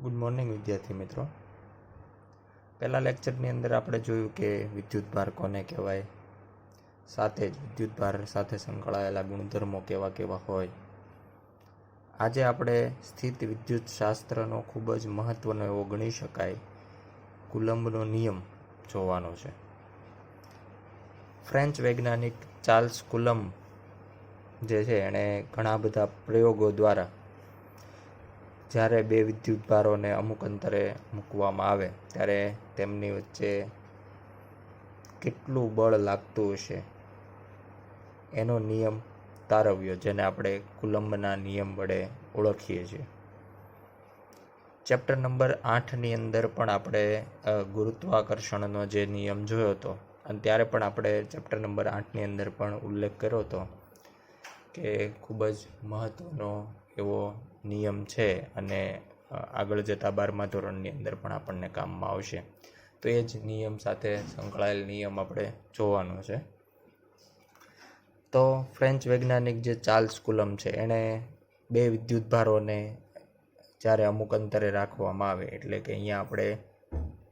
Good morning વિદ્યાર્થી મિત્રો. પહેલા લેક્ચરની અંદર આપણે જોયું કે વિદ્યુતભાર કોને કહેવાય, સાથે જ વિદ્યુતભાર સાથે સંકળાયેલા ગુણધર્મો કેવા કેવા હોય. આજે આપણે સ્થિત વિદ્યુત શાસ્ત્રનો ખૂબ જ મહત્વનો એવો ગણી શકાય કુલમ્બનો નિયમ જોવાનો છે. ફ્રેન્ચ વૈજ્ઞાનિક ચાર્લ્સ કુલમ્બ જે છે એણે ઘણા બધા પ્રયોગો દ્વારા જ્યારે બે વિદ્યુતભારોને અમુક અંતરે મૂકવામાં આવે ત્યારે તેમની વચ્ચે કેટલું બળ લાગતું હશે એનો નિયમ તારવ્યો, જેને આપણે કુલમ્બના નિયમ વડે ઓળખીએ છીએ. ચેપ્ટર નંબર 8ની અંદર પણ આપણે ગુરુત્વાકર્ષણનો જે નિયમ જોયો હતો, અને ત્યારે પણ આપણે ચેપ્ટર નંબર 8ની અંદર પણ ઉલ્લેખ કર્યો હતો કે ખૂબ જ મહત્વનો એવો નિયમ છે અને આગળ જતાં 12મા ધોરણની અંદર પણ આપણને કામમાં આવશે. તો એ જ નિયમ સાથે સંકળાયેલ નિયમ આપણે જોવાનો છે. તો ફ્રેન્ચ વૈજ્ઞાનિક જે ચાર્લ્સ કુલમ્બ છે એણે બે વિદ્યુતભારોને જ્યારે અમુક અંતરે રાખવામાં આવે, એટલે કે અહીંયા આપણે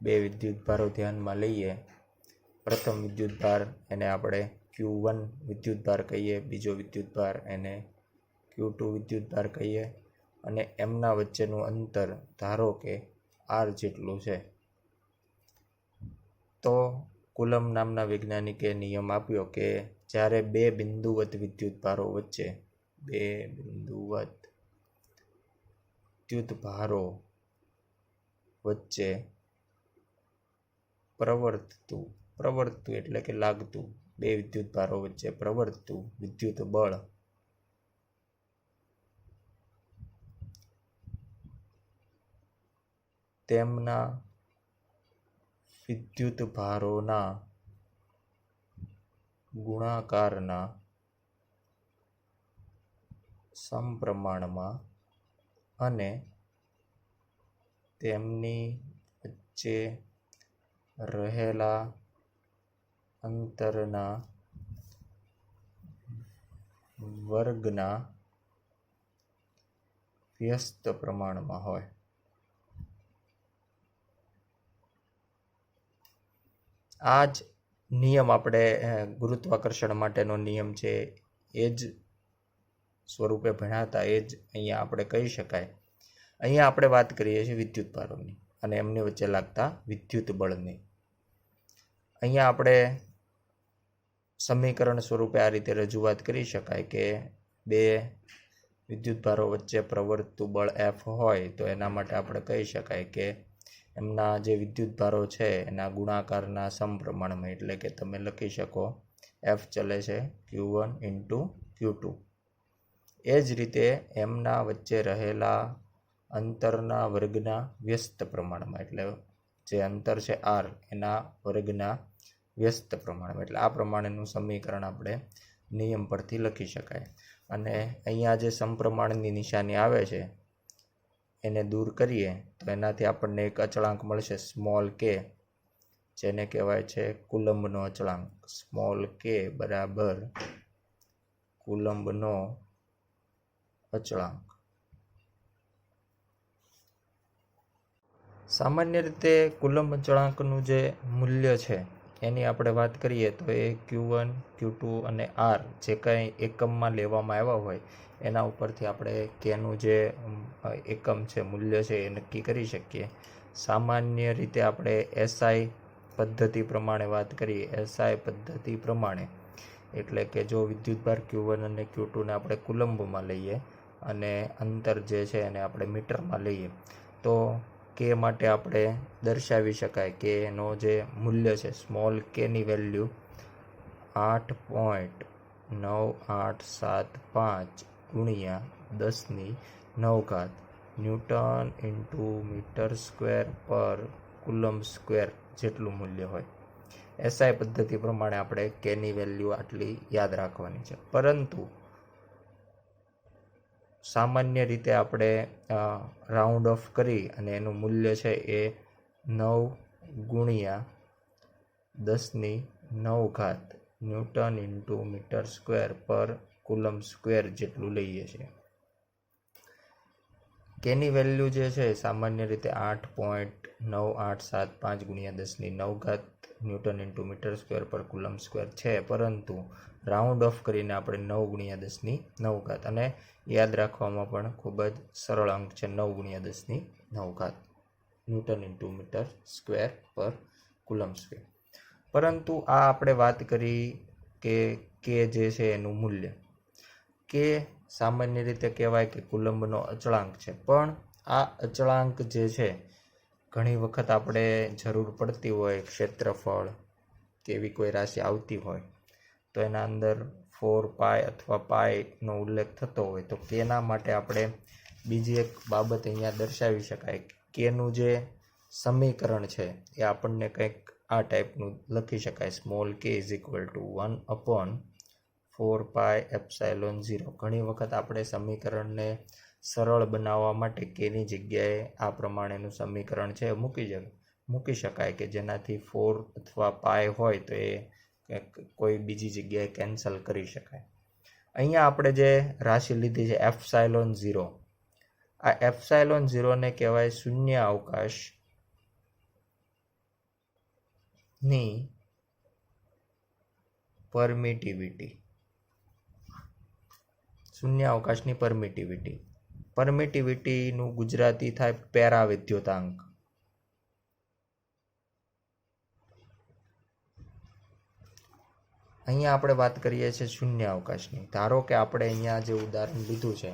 બે વિદ્યુતભારો ધ્યાનમાં લઈએ. પ્રથમ વિદ્યુતભાર એને આપણે Q1 વિદ્યુતભાર કહીએ, બીજો વિદ્યુતભાર એને Q2 વિદ્યુતભાર કહીએ, અને એમના વચ્ચેનું અંતર ધારો કે R જેટલું છે. તો કુલમ્બ નામના વૈજ્ઞાનિકે નિયમ આપ્યો કે જ્યારે બે બિંદુવત વિદ્યુતભારો વચ્ચે પ્રવર્તતું એટલે કે લાગતું, બે વિદ્યુતભારો વચ્ચે પ્રવર્તતું વિદ્યુત બળ તેમના વિદ્યુતભારોના ગુણાકારના સમપ્રમાણમાં અને તેમની વચ્ચે રહેલા અંતરના વર્ગના વ્યસ્ત પ્રમાણમાં હોય. આ જ નિયમ આપણે ગુરુત્વાકર્ષણ માટેનો નિયમ છે એ જ સ્વરૂપે ભણાતા, એ જ અહીંયા આપણે કહી શકાય. અહીંયા આપણે વાત કરીએ છીએ વિદ્યુતભારોની અને એમની વચ્ચે લાગતા વિદ્યુત બળની. અહીંયા આપણે સમીકરણ સ્વરૂપે આ રીતે રજૂઆત કરી શકાય કે બે વિદ્યુતભારો વચ્ચે પ્રવર્તતું બળ F હોય તો એના માટે આપણે કહી શકાય કે એમના જે વિદ્યુતભારો છે એના ગુણાકારના સમપ્રમાણમાં, એટલે કે તમે લખી શકો F ચલે છે Q1 × Q2. એ જ રીતે એમના વચ્ચે રહેલા અંતરના વર્ગના વ્યસ્ત પ્રમાણમાં, એટલે જે અંતર છે R એના વર્ગના વ્યસ્ત પ્રમાણમાં, એટલે આ પ્રમાણેનું સમીકરણ આપણે નિયમ પરથી લખી શકાય. અને અહીંયા જે સમપ્રમાણની નિશાની આવે છે એને દૂર કરીએ તો એનાથી આપણને એક અચળાંક મળશે સ્મોલ k, જેને કહેવાય છે કુલમ્બનો અચળાંક. સ્મોલ k બરાબર કુલમ્બનો અચળાંક. સામાન્ય રીતે કુલમ્બ અચળાંકનું જે મૂલ્ય છે એની આપણે વાત કરીએ તો એ Q1, Q2 અને R જે કંઈ એકમમાં લેવામાં આવ્યા હોય એના ઉપરથી આપણે કેનું જે એકમ છે, મૂલ્ય છે એ નક્કી કરી શકીએ. સામાન્ય રીતે આપણે SI પદ્ધતિ પ્રમાણે વાત કરીએ. SI પદ્ધતિ પ્રમાણે એટલે કે જો વિદ્યુતભાર Q1 અને Q2ને આપણે કુલમ્બમાં લઈએ અને અંતર જે છે એને આપણે મીટરમાં લઈએ તો k માટે આપણે દર્શાવી શકાય કે એનો જે મૂલ્ય છે સ્મોલ k ની વેલ્યુ 8.9875 ગુણ્યા 10⁹ ન્યૂટન × મીટર સ્ક્વેર પર કુલમ્બ સ્ક્વેર જેટલું મૂલ્ય હોય. SI પદ્ધતિ પ્રમાણે આપણે k ની વેલ્યુ આટલી યાદ રાખવાની છે. પરંતુ સામાન્ય રીતે આપણે રાઉન્ડ ઓફ કરી અને એનું મૂલ્ય છે એ 9 ગુણ્યા 10⁹ ન્યૂટન × મીટર સ્ક્વેર પર કુલમ્બ સ્ક્વેર જેટલું લઈએ છીએ. કેની વેલ્યુ જે છે સામાન્ય રીતે 8.9875 ગુણ્યા 10⁹ ન્યૂટન ઇન્ટુ મીટર સ્ક્વેર પર કુલમ સ્ક્વેર છે, પરંતુ રાઉન્ડ ઓફ કરીને આપણે 9 ગુણ્યા 10⁹ અને યાદ રાખવામાં પણ ખૂબ જ સરળ અંક છે 9 ગુણ્યા 10⁹ ન્યૂટન ઇન્ટુ મીટર સ્ક્વેર પર કુલમ સ્ક્વેર. પરંતુ આ આપણે વાત કરી કે જે છે એનું મૂલ્ય કે સામાન્ય રીતે કહેવાય કે કુલંબનો અચળાંક છે, પણ આ અચળાંક જે છે ઘણી વખત આપણે જરૂર પડતી હોય, ક્ષેત્રફળ કે એવી કોઈ રાશિ આવતી હોય તો એના અંદર 4π અથવા પાઈનો ઉલ્લેખ થતો હોય, તો કેના માટે આપણે બીજી એક બાબત અહીંયા દર્શાવી શકાય. કેનું જે સમીકરણ છે એ આપણને કંઈક આ ટાઈપનું લખી શકાય, સ્મોલ k = 1/4πε0. ઘણી વખત આપણે સમીકરણને સરળ બનાવવા માટે કેની જગ્યાએ આ પ્રમાણેનું સમીકરણ છે મૂકી શકાય કે જેનાથી 4 અથવા પાય હોય તો એ કોઈ બીજી જગ્યાએ કેન્સલ કરી શકાય. અહીંયા આપણે જે રાશિ લીધી છે ε0, આ ε0 ને કહેવાય શૂન્ય અવકાશની પરમિટિવિટી. શૂન્ય અવકાશની પરમિટિવિટીનું ગુજરાતી થાય પેરાવિદ્યુતાંક. અહીંયા આપણે વાત કરીએ છીએ શૂન્ય અવકાશની. ધારો કે આપણે અહીંયા જે ઉદાહરણ લીધું છે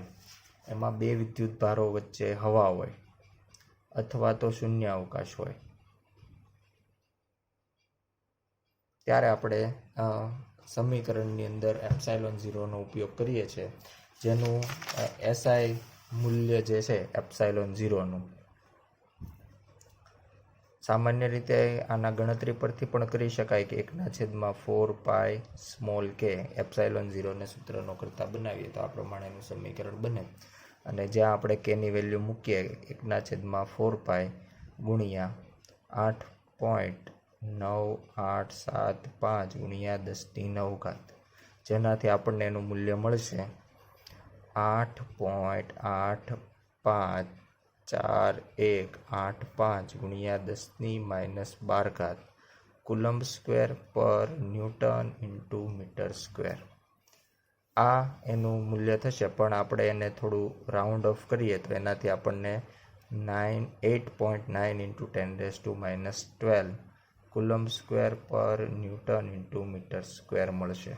એમાં બે વિદ્યુત ભારો વચ્ચે હવા હોય અથવા તો શૂન્ય અવકાશ હોય, ત્યારે આપણે સમીકરણની અંદર ε0નો ઉપયોગ કરીએ છીએ, જેનું SI મૂલ્ય જે છે ε0નું સામાન્ય રીતે આના ગણતરી પરથી પણ કરી શકાય કે 1/4π ε0ને સૂત્રનો કરતા બનાવીએ તો આ પ્રમાણેનું સમીકરણ બને. અને જ્યાં આપણે કેની વેલ્યુ મૂકીએ 1/4π ગુણ્યા 8.9875 ગુણ્યા 10⁹, જેનાથી આપણને એનું મૂલ્ય મળશે 8.854185 ગુણ્યા 10⁻12 કુલંબ સ્ક્વેર પર ન્યૂટન ઇન્ટુ મીટર સ્ક્વેર. આ એનું મૂલ્ય થશે, પણ આપણે એને થોડું રાઉન્ડ ઓફ કરીએ તો એનાથી આપણને 8.9 × 10⁻12 કુલંબ સ્ક્વેર પર ન્યૂટન ઇન્ટુ મીટર સ્ક્વેર મળશે.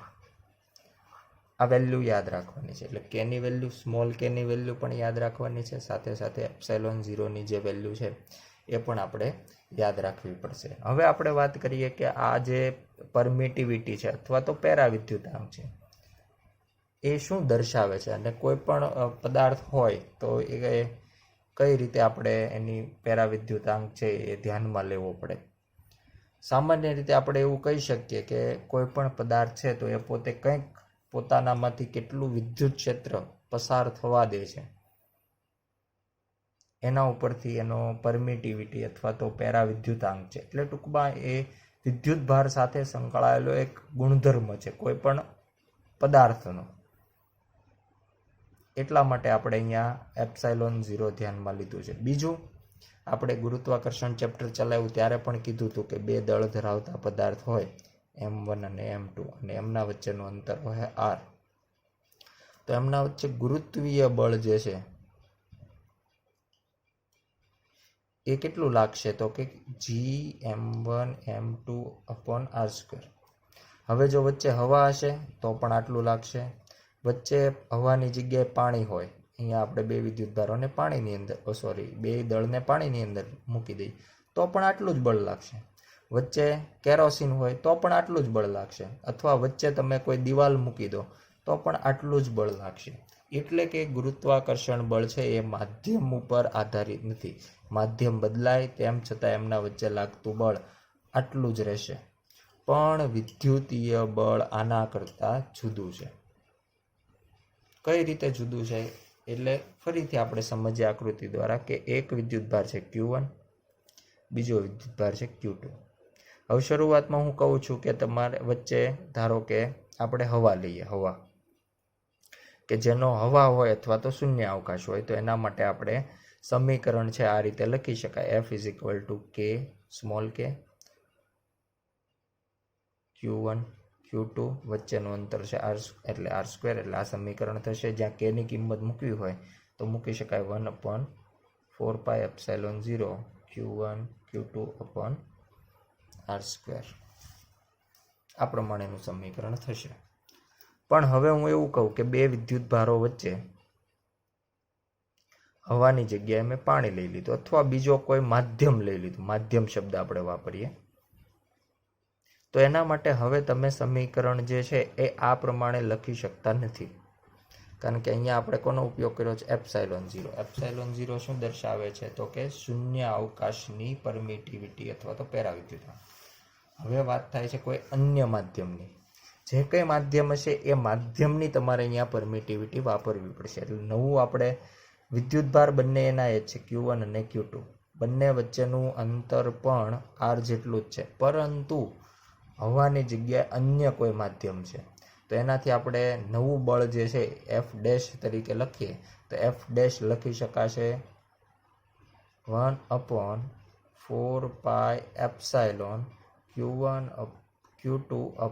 આ વેલ્યુ યાદ રાખવાની છે, એટલે કેની વેલ્યુ, સ્મોલ કેની વેલ્યુ પણ યાદ રાખવાની છે, સાથે સાથે ε0ની જે વેલ્યુ છે એ પણ આપણે યાદ રાખવી પડશે. હવે આપણે વાત કરીએ કે આ જે પરમિટિવિટી છે અથવા તો પેરાવિદ્યુતાંક છે એ શું દર્શાવે છે, અને કોઈ પણ પદાર્થ હોય તો એ કઈ રીતે આપણે એની પેરાવિદ્યુતાંક છે એ ધ્યાનમાં લેવો પડે. સામાન્ય રીતે આપણે એવું કહી શકીએ કે કોઈ પણ પદાર્થ છે તો એ પોતે કંઈક પોતાનામાંથી કેટલું વિદ્યુત ક્ષેત્ર પસાર થવા દે છે એના ઉપરથી એનો પરમિટિવિટી અથવા તો પેરાવિદ્યુતાંક છે. એટલે ટૂંકમાં એ વિદ્યુત ભાર સાથે સંકળાયેલો એક ગુણધર્મ છે કોઈ પણ પદાર્થનો. એટલા માટે આપણે અહીંયા ε0 ધ્યાનમાં લીધું છે. બીજું, આપણે ગુરુત્વાકર્ષણ ચેપ્ટર ચલાવ્યું ત્યારે પણ કીધું હતું કે બે દળ ધરાવતા પદાર્થ હોય m1 અને m2 અને એમના વચ્ચેનું અંતર હોય r, તો એમના વચ્ચે ગુરુત્વીય બળ જે છે એ કેટલું લાગશે, તો કે Gm1m2/r². હવે જો વચ્ચે હવા હશે તો પણ આટલું લાગશે. વચ્ચે હવાની જગ્યાએ પાણી હોય, અહીંયા આપણે બે વિદ્યુતભારોને પાણીની અંદર બે દળને પાણીની અંદર મૂકી દઈએ તો પણ આટલું જ બળ લાગશે. વચ્ચે કેરોસીન હોય તો પણ આટલું જ બળ લાગશે, અથવા વચ્ચે તમે કોઈ દિવાલ મૂકી દો તો પણ આટલું જ બળ લાગશે. એટલે કે ગુરુત્વાકર્ષણ બળ છે એ માધ્યમ ઉપર આધારિત નથી. માધ્યમ બદલાય તેમ છતાં એમના વચ્ચે લાગતું બળ આટલું જ રહેશે. પણ વિદ્યુતીય બળ આના કરતાં જુદું છે. કઈ રીતે જુદું છે એટલે ફરીથી આપણે સમજીએ આકૃતિ દ્વારા કે એક વિદ્યુતભાર છે Q1, બીજો વિદ્યુતભાર છે Q2. હવે શરૂઆતમાં હું કહું છું કે તમારે વચ્ચે ધારો કે આપણે હવા લઈએ. હવા કે જેનો હવા હોય અથવા તો શૂન્ય અવકાશ હોય. તો એના માટે આપણે સમીકરણ છે આ રીતે લખી શકાય, F ઇઝ ઇક્વલ ટુ કે સ્મોલ કે Q1 Q2 વચ્ચેનું અંતર છે r એટલે r², એટલે આ સમીકરણ થશે. જ્યાં k ની કિંમત મૂકવી હોય તો મૂકી શકાય 1/4πε0 Q1 Q2 r². આ પ્રમાણેનું સમીકરણ થશે. પણ હવે હું એવું કહું કે બે વિદ્યુત ભારો વચ્ચે હવાની જગ્યાએ મેં પાણી લઈ લીધું અથવા બીજો કોઈ માધ્યમ લઈ લીધું, માધ્યમ શબ્દ આપણે વાપરીએ, તો એના માટે હવે તમે સમીકરણ જે છે એ આ પ્રમાણે લખી શકતા નથી. કારણ કે અહીંયા આપણે કોનો ઉપયોગ કર્યો છે? એપ્સાઇલોન 0. એપ્સાઇલોન 0 શું દર્શાવે છે? તો કે શૂન્ય અવકાશની પરમિટિવિટી અથવા તો પેરાવિદ્યુત. હવે વાત થાય છે કોઈ અન્ય માધ્યમની. જે કંઈ માધ્યમ હશે એ માધ્યમની તમારે અહીંયા પરમિટિવિટી વાપરવી પડશે. એટલે નવું આપણે વિદ્યુતભાર બંને એના જ છે, Q1 અને Q2. બંને વચ્ચેનું અંતર પણ r જેટલું જ છે, પરંતુ હવાની જગ્યાએ અન્ય કોઈ માધ્યમ છે. તો એનાથી આપણે નવું બળ જે છે F' તરીકે લખીએ તો F' લખી શકાશે 1/4πε Q1 Q2 r².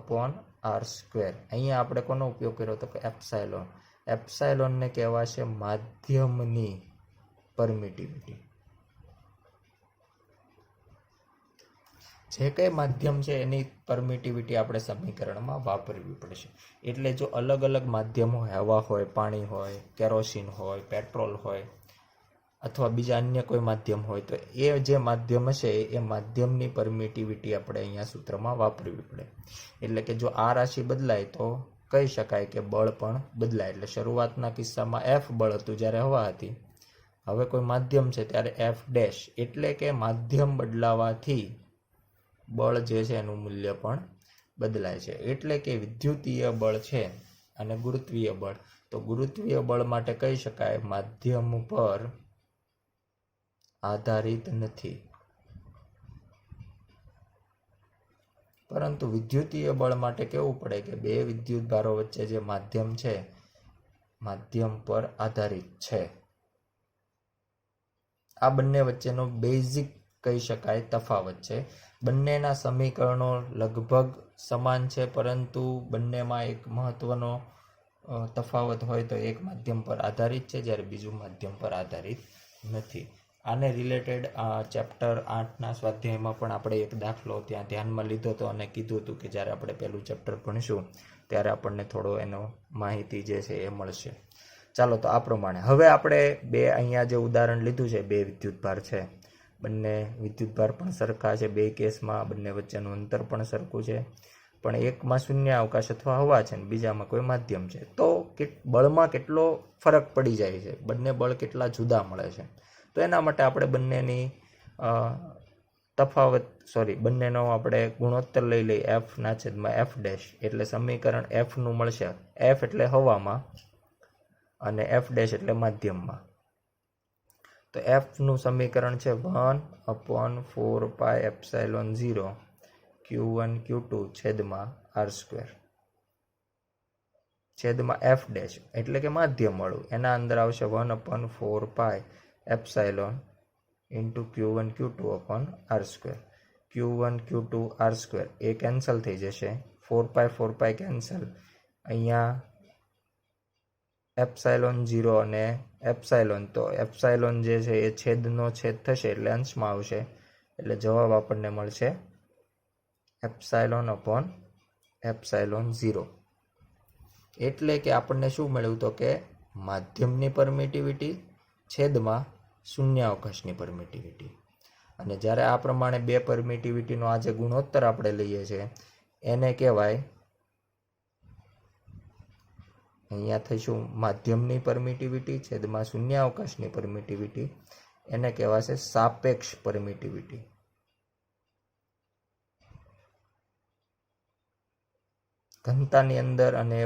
અહીંયા આપણે કોનો ઉપયોગ કર્યો તો કે એપ્સાઇલોન. એપ્સાઇલોનને કહેવાશે માધ્યમની પરમિટિવિટી. જે કંઈ માધ્યમ છે એની પરમિટિવિટી આપણે સમીકરણમાં વાપરવી પડશે. એટલે જો અલગ અલગ માધ્યમો, હવા હોય, પાણી હોય, કેરોસીન હોય, પેટ્રોલ હોય અથવા બીજા અન્ય કોઈ માધ્યમ હોય, તો એ જે માધ્યમ હશે એ માધ્યમની પરમિટિવિટી આપણે અહીંયા સૂત્રમાં વાપરવી પડે. એટલે કે જો આ રાશિ બદલાય તો કહી શકાય કે બળ પણ બદલાય. એટલે શરૂઆતના કિસ્સામાં F બળ હતું જ્યારે હવા હતી, હવે કોઈ માધ્યમ છે ત્યારે F'. એટલે કે માધ્યમ બદલાવાથી બળ જે છે એનું મૂલ્ય પણ બદલાય છે. એટલે કે વિદ્યુતીય બળ છે અને ગુરુત્વીય બળ. તો ગુરુત્વીય બળ માટે કહી શકાય માધ્યમ પર આધારિત નથી, પરંતુ વિદ્યુતીય બળ માટે કેવું પડે કે બે વિદ્યુત ભારો વચ્ચે જે માધ્યમ છે માધ્યમ પર આધારિત છે. આ બંને વચ્ચેનો બેઝિક કહી શકાય તફાવત છે. બંનેના સમીકરણો લગભગ સમાન છે, પરંતુ બંનેમાં એક મહત્વનો તફાવત હોય તો એક માધ્યમ પર આધારિત છે જ્યારે બીજું માધ્યમ પર આધારિત નથી. આને રિલેટેડ ચેપ્ટર 8ના સ્વાધ્યાયમાં પણ આપણે એક દાખલો ત્યાં ધ્યાનમાં લીધો હતો અને કીધું હતું કે જ્યારે આપણે પહેલું ચેપ્ટર ભણીશું ત્યારે આપણને થોડો એનો માહિતી જે છે એ મળશે. ચાલો, તો આ પ્રમાણે હવે આપણે બે અહીંયા જે ઉદાહરણ લીધું છે, બે વિદ્યુતભાર છે, બંને વિદ્યુતભાર પણ સરખા છે, બે કેસમાં બંને વચ્ચેનું અંતર પણ સરખું છે, પણ એકમાં શૂન્ય અવકાશ અથવા હવા છે અને બીજામાં કોઈ માધ્યમ છે. તો બળમાં કેટલો ફરક પડી જાય છે, બંને બળ કેટલા જુદા મળે છે. તો એના માટે આપણે બંનેનો આપણે ગુણોત્તર લઈ લઈએ F/F'. એટલે સમીકરણ Fનું મળશે. F એટલે હવામાં અને F' એટલે માધ્યમમાં. તો Fનું સમીકરણ છે 1/4πε0 Q1 Q2 r². છેદમાં F' એટલે કે માધ્યમ વાળું, એના અંદર આવશે 1/4πε Q1 Q2 r². Q1 Q2 r² એ કેન્સલ થઈ જશે, 4π કેન્સલ. અહીંયા ε0 અને એપ્સાઇલોન, તો એપ્સાઇલોન જે છે એ છેદનો છેદ થશે એટલે અંશમાં આવશે. એટલે જવાબ આપણને મળશે ε/ε0. એટલે કે આપણને શું મળ્યું તો કે માધ્યમની પરમિટિવિટી છેદમાં શૂન્ય અવકાશની પરમિટિવિટી. અને જ્યારે આ પ્રમાણે બે પરમિટિવિટીનો આ જે ગુણોત્તર આપણે લઈએ છીએ એને કહેવાય, અહીંયા થઈશું માધ્યમની પરમિટિવિટી છેદમાં શૂન્ય અવકાશની પરમિટિવિટી, એને કહેવાશે સાપેક્ષ પરમિટિવિટી. ઘનતાની અંદર અને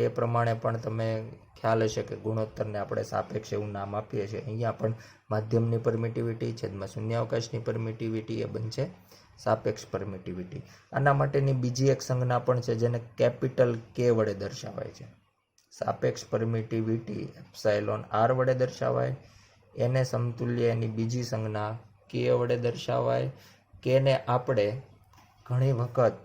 એ પ્રમાણે પણ તમે ખ્યાલ હશે કે ગુણોત્તરને આપણે સાપેક્ષ એવું નામ આપીએ છીએ. અહીંયા પણ માધ્યમની પરમિટિવિટી છેદમાં શૂન્ય અવકાશની પરમિટિવિટી એ બનશે સાપેક્ષ પરમિટિવિટી. આના માટેની બીજી એક સંજ્ઞા પણ છે જેને કેપિટલ K વડે દર્શાવાય છે. સાપેક્ષ પરમિટિવિટી એપ્સાઇલોન આર વડે દર્શાવાય, એને સમતુલ્ય એની બીજી સંજ્ઞા કે વડે દર્શાવાય, કેને આપણે ઘણી વખત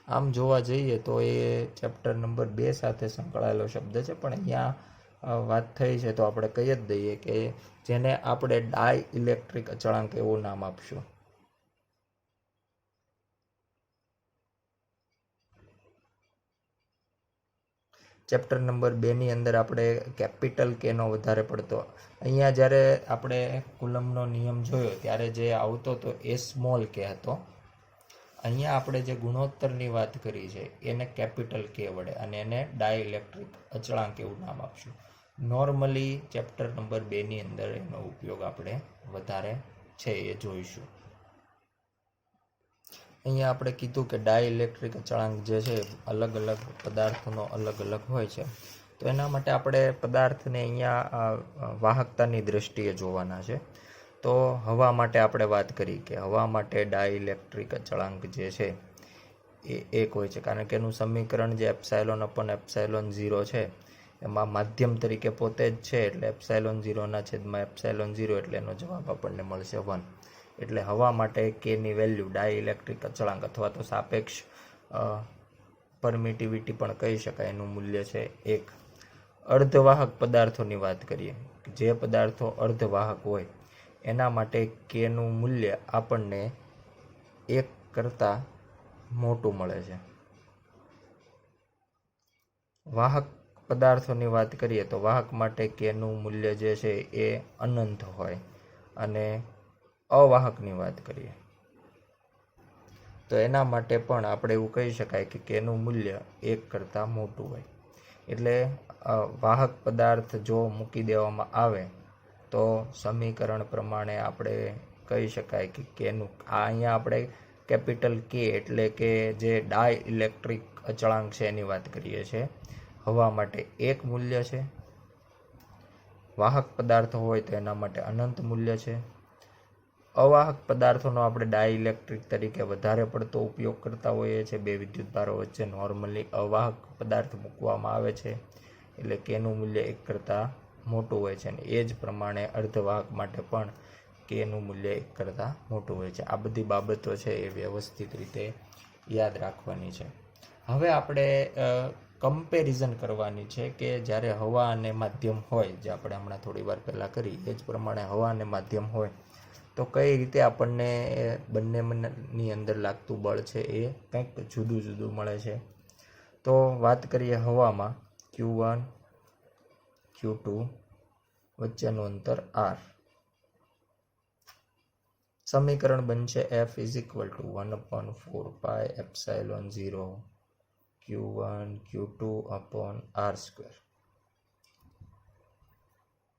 આમ જોવા જઈએ તો એ ચેપ્ટર નંબર 2 સાથે સંકળાયેલો શબ્દ છે, પણ અહીંયા વાત થઈ છે તો આપણે કહી જ દઈએ કે જેને આપણે ડાય ઇલેક્ટ્રિક અચળાંક એવું નામ આપશું. ચેપ્ટર નંબર 2 ની અંદર આપણે કેપિટલ કેનો વધારે પડતો, અહીંયા જ્યારે આપણે કુલમનો નિયમ જોયો ત્યારે જે આવતો હતો એ સ્મોલ કે હતો. અહીંયા આપણે જે ગુણોત્તરની વાત કરી છે એને કેપિટલ કે વડે અને એને ડાયઇલેક્ટ્રિક અચળાંક એવું નામ આપશું. નોર્મલી ચેપ્ટર નંબર 2 ની અંદર એનો ઉપયોગ આપણે વધારે છે એ જોઈશું. અહીંયા આપણે કીધું કે ડાયઇલેક્ટ્રિક અચળાંક જે છે અલગ અલગ પદાર્થનો અલગ અલગ હોય છે, તો એના માટે આપણે પદાર્થને અહીંયા વાહકતાની દ્રષ્ટિએ જોવાના છે. તો હવા માટે આપણે વાત કરી કે હવા માટે ડાયઇલેક્ટ્રિક અચળાંક જે છે એ 1 હોય છે, કારણ કે એનું સમીકરણ જે એપ્સાઇલોન અપોન એપ્સાઇલોન 0 છે એમાં માધ્યમ તરીકે પોતે જ છે, એટલે એપ્સાઇલોન 0 છેદમાં એપ્સાઇલોન 0 એટલે એનો જવાબ આપણને મળશે 1. એટલે હવા માટે કેની વેલ્યુ ડાયઇલેક્ટ્રિક અચળાંક અથવા તો સાપેક્ષ પરમિટિવિટી પણ કહી શકાય, એનું મૂલ્ય છે 1. અર્ધવાહક પદાર્થોની વાત કરીએ, જે પદાર્થો અર્ધવાહક હોય એના માટે કેનું મૂલ્ય આપણને 1 કરતાં મોટું મળે છે. વાહક પદાર્થોની વાત કરીએ તો વાહક માટે કેનું મૂલ્ય જે છે એ અનંત હોય, અને અવાહકની વાત કરીએ તો એના માટે પણ આપણે એવું કહી શકાય કે કેનું મૂલ્ય 1 કરતાં મોટું હોય. એટલે વાહક પદાર્થ જો મૂકી દેવામાં આવે તો સમીકરણ પ્રમાણે આપણે કહી શકાય કે કેનું, અહીંયા આપણે કેપિટલ કે એટલે કે જે ડાયઇલેક્ટ્રિક અચળાંક છે એની વાત કરીએ છીએ. હવા માટે 1 મૂલ્ય છે, વાહક પદાર્થો હોય તો એના માટે અનંત મૂલ્ય છે. અવાહક પદાર્થોનો આપણે ડાયઇલેક્ટ્રિક તરીકે વધારે પડતો ઉપયોગ કરતા હોઈએ છીએ. 2 વિદ્યુતભારો વચ્ચે નોર્મલી અવાહક પદાર્થ મૂકવામાં આવે છે એટલે કેનું મૂલ્ય 1 કરતાં મોટું હોય છે, અને એ જ પ્રમાણે અર્ધવાહક માટે પણ કેનું મૂલ્ય 1 કરતાં મોટું હોય છે. આ બધી બાબતો છે એ વ્યવસ્થિત રીતે યાદ રાખવાની છે. હવે આપણે કમ્પેરિઝન કરવાની છે કે જ્યારે હવા અને માધ્યમ હોય, જે આપણે હમણાં થોડી વાર પહેલાં કરી એ જ પ્રમાણે હવા અને માધ્યમ હોય તો કઈ રીતે આપણને બંનેની અંદર લાગતું બળ છે એ કંઈક જુદું જુદું મળે છે. તો વાત કરીએ હવામાં, Q1 Q2 વચ્ચેનું અંતર R. સમીકરણ બનશે F = 1/4πε0 Q1 Q2 upon R².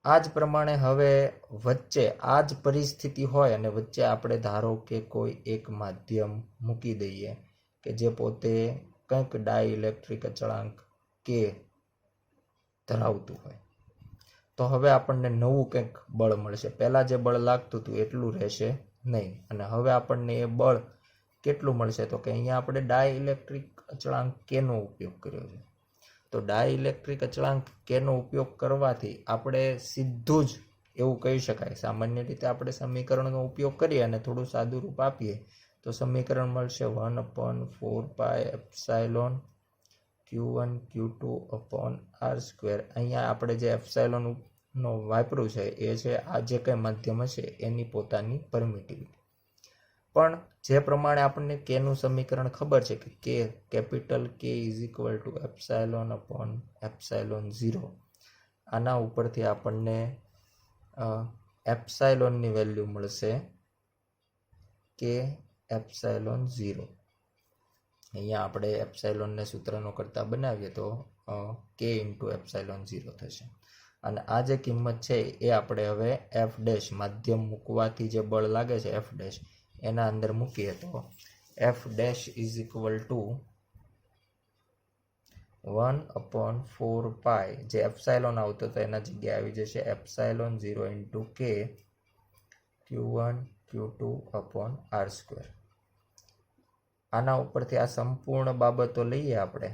આ જ પ્રમાણે હવે વચ્ચે આ જ પરિસ્થિતિ હોય અને વચ્ચે આપણે ધારો કે કોઈ એક માધ્યમ મૂકી દઈએ કે જે પોતે કંઈક ડાયઇલેક્ટ્રિક અચળાંક કે ધરાવતું હોય, તો હવે આપણને નવું કંઈક બળ મળશે. પહેલાં જે બળ લાગતું હતું એટલું રહેશે નહીં, અને હવે આપણને એ બળ કેટલું મળશે તો કે અહીંયા આપણે ડાયઇલેક્ટ્રિક અચળાંક કેનો ઉપયોગ કર્યો છે. તો ડાયઇલેક્ટ્રિક અચળાંક કેનો ઉપયોગ કરવાથી આપણે સીધું જ એવું કહી શકાય, સામાન્ય રીતે આપણે સમીકરણનો ઉપયોગ કરીએ અને થોડું સાદું રૂપ આપીએ તો સમીકરણ મળશે 1/4πε Q1 Q2 upon R². અહીંયા આપણે જે એપ્સાઇલોનનો વાપર્યું છે એ છે આ જે કંઈ માધ્યમ હશે એની પોતાની પરમિટિવિટી. પણ જે પ્રમાણે આપણને કેનું સમીકરણ ખબર છે કે કેપિટલ K = ε/ε0, આના ઉપરથી આપણને એપ્સાઇલોનની વેલ્યુ મળશે K ε0. અહીંયા આપણે એપ્સાઇલોનને સૂત્રનો કરતા બનાવીએ તો K × ε0 થશે, અને આ જે કિંમત છે એ આપણે હવે F' માધ્યમ મૂકવાથી જે બળ લાગે છે F' એના અંદર મૂકીએ તો F' = 1/4π, જે એપ્સાઇલોન આવતો તો એના જગ્યાએ આવી જશે ε0 × K Q1 Q2 upon R². આના ઉપરથી આ સંપૂર્ણ બાબતો લઈએ આપણે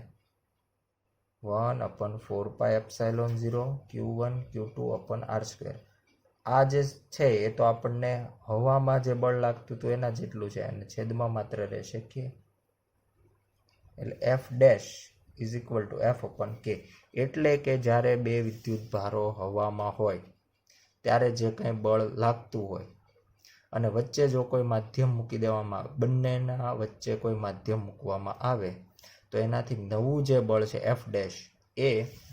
1/4πε0 Q1 Q2 upon r². આ જે છે એ તો આપણને હવામાં જે બળ લાગતું હતું એના જેટલું છે અને છેદમાં માત્ર રહેશે કે એટલે F dash is equal two F/K. એટલે કે જ્યારે બે વિદ્યુત ભારો હવામાં હોય ત્યારે જે કંઈ બળ લાગતું હોય અને વચ્ચે જો કોઈ માધ્યમ મૂકી દેવામાં આવે, બંનેના વચ્ચે કોઈ માધ્યમ મૂકવામાં આવે તો એનાથી નવું જે બળ છે F ડેશ એ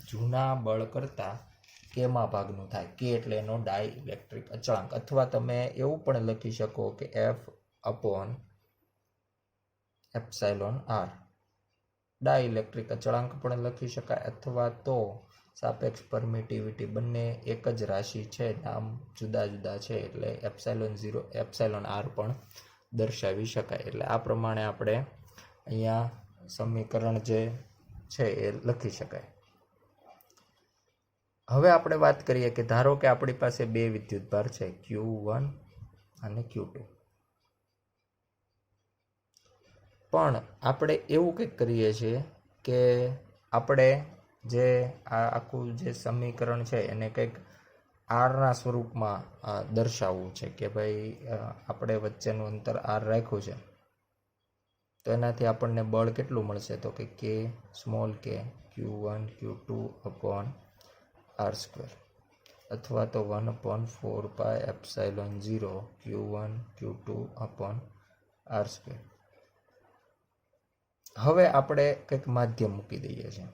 જૂના બળ કરતાં કેમાં ભાગનું થાય. કે એટલે એનો ડાઇલેક્ટ્રિક અચળાંક, અથવા તમે એવું પણ લખી શકો કે F/εr ડાઇલેક્ટ્રિક અચળાંક પણ લખી શકાય, અથવા તો સાપેક્ષ પરમિટિવિટી, બંને એક જ રાશિ છે, નામ જુદા જુદા છે એટલે εr પણ દર્શાવી શકાય. એટલે આ પ્રમાણે આપણે અહીંયા સમીકરણ જે છે એ લખી શકાય. હવે આપણે વાત કરીએ કે ધારો કે આપણી પાસે બે વિદ્યુતભાર છે Q1 અને Q2, પણ આપણે એવું કંઈક કરીએ છીએ કે આપણે જે આ આખું જે સમીકરણ છે એને કંઈક આરના સ્વરૂપમાં દર્શાવવું છે કે ભાઈ આપણે વચ્ચેનું અંતર આર રાખ્યું છે તો એનાથી આપણને બળ કેટલું મળશે તો કે K small k Q1 Q2 upon r², અથવા તો 1/4πε0 Q1 Q2 upon r². હવે આપણે કંઈક માધ્યમ મૂકી દઈએ છીએ.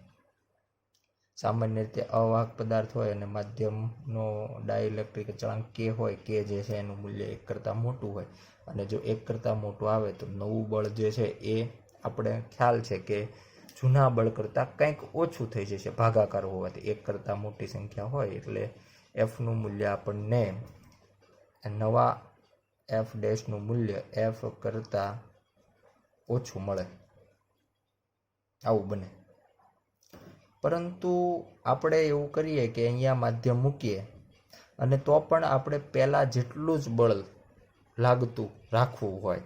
સામાન્ય રીતે અવાહક પદાર્થ હોય અને માધ્યમનો ડાઇલેક્ટ્રિક અચળાંક K હોય, K જે છે એનું મૂલ્ય 1 કરતાં મોટું હોય અને જો 1 કરતાં મોટું આવે તો નવું બળ જે છે એ આપણે ખ્યાલ છે કે જૂના બળ કરતાં કંઈક ઓછું થઈ જશે ભાગાકાર હોવાથી. 1 કરતાં મોટી સંખ્યા હોય એટલે Fનું મૂલ્ય આપણને નવા F ડેશનું મૂલ્ય F કરતાં ઓછું મળે, આવું બને. પરંતુ આપણે એવું કરીએ કે અહીંયા માધ્યમ મૂકીએ અને તો પણ આપણે પહેલાં જેટલું જ બળ લાગતું રાખવું હોય,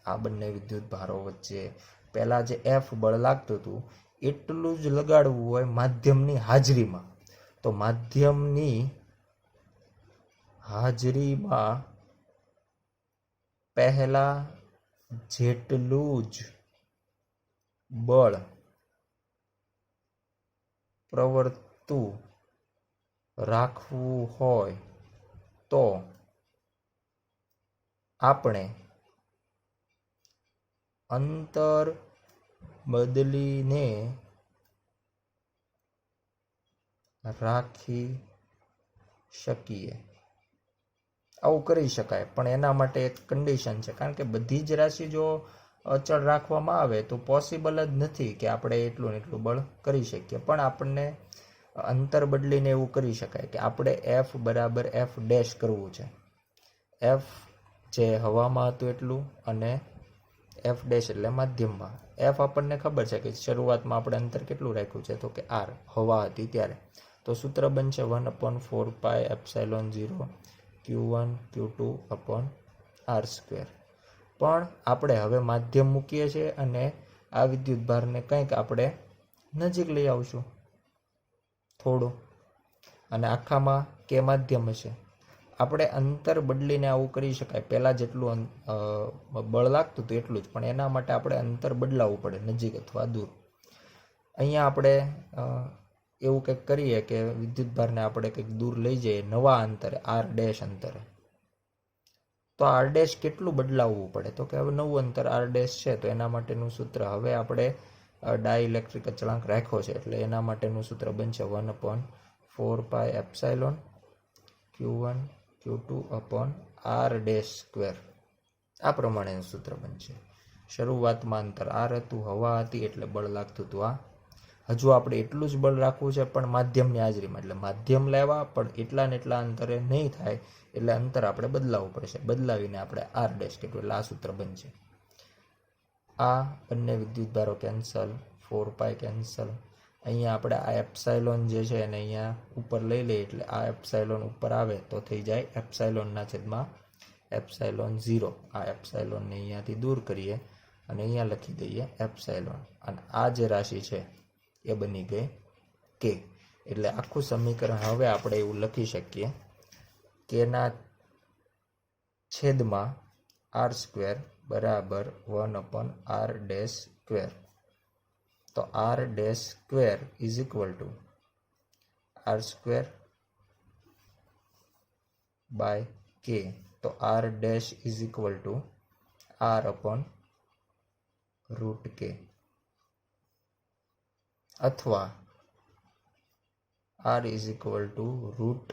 આ બંને વિદ્યુત ભારો વચ્ચે પહેલાં જે F બળ લાગતું હતું એટલું જ લગાડવું હોય માધ્યમની હાજરીમાં. તો માધ્યમની હાજરીમાં પહેલાં જેટલું જ બળ પ્રવર્તતું રાખવું હોય તો આપણે અંતર બદલીને રાખી શકીએ. આવું કરી શકાય, પણ એના માટે એક કન્ડિશન છે, કારણ કે બધી જ રાશિ જો અચળ રાખવામાં આવે તો પોસિબલ જ નથી કે આપણે એટલું ને એટલું બળ કરી શકીએ. પણ આપણને અંતર બદલીને એવું કરી શકાય કે આપણે F બરાબર F ડેશ કરવું છે. F જે હવામાં હતું એટલું અને F ડેશ એટલે માધ્યમમાં. F આપણને ખબર છે કે શરૂઆતમાં આપણે અંતર કેટલું રાખ્યું છે તો કે R હવા હતી ત્યારે. તો સૂત્ર બનશે 1/4πε0 Q1 Q2 upon r². પણ આપણે હવે માધ્યમ મૂકીએ છીએ અને આ વિદ્યુત ભારને કંઈક આપણે નજીક લઈ આવશું થોડું, અને આખામાં કે માધ્યમ હશે. આપણે અંતર બદલીને આવું કરી શકાય, પહેલાં જેટલું બળ લાગતું હતું એટલું જ, પણ એના માટે આપણે અંતર બદલાવવું પડે, નજીક અથવા દૂર. અહીંયા આપણે એવું કંઈક કરીએ કે વિદ્યુતભારને આપણે કંઈક દૂર લઈ જઈએ નવા અંતરે, R ડેશ અંતરે. તો R ડેશ કેટલું બદલાવવું પડે તો કે હવે નવું અંતર R ડેશ છે તો એના માટેનું સૂત્ર હવે આપણે ડાઇલેક્ટ્રિક અચળાંક રાખ્યો છે એટલે એના માટેનું સૂત્ર બનશે 1/4πε Q1 Q2 upon R dash square. આ પ્રમાણેનું સૂત્ર બનશે. શરૂઆતમાં અંતર R હતું, હવા હતી એટલે બળ લાગતું હતું આ. હજુ આપણે એટલું જ બળ રાખવું છે પણ માધ્યમની હાજરીમાં, એટલે માધ્યમ લેવા પણ એટલા ને એટલા અંતરે નહીં થાય એટલે અંતર આપણે બદલાવવું પડશે. બદલાવીને આપણે R ડેશ કેટલું એટલે આ સૂત્ર બનશે. આ બંને વિદ્યુતભારો કેન્સલ, 4π કેન્સલ. અહીંયા આપણે આ એપ્સાઇલોન જે છે એને અહીંયા ઉપર લઈ લઈએ એટલે આ એપ્સાઇલોન ઉપર આવે તો થઈ જાય એપ્સાઇલોનના છેદમાં એપ્સાઇલોન 0. આ એપ્સાઇલોનને અહીંયાથી દૂર કરીએ અને અહીંયા લખી દઈએ એપ્સાઇલોન, અને આ જે રાશિ છે એ બની ગઈ કે. એટલે આખું સમીકરણ હવે આપણે એવું લખી શકીએ કેના છેદમાં આર સ્ક્વેર બરાબર 1/r ડેશ સ્ક્વેર. તો R dash square is equal to R square by K. તો R dash is equal to R upon root K, અથવા R is equal to root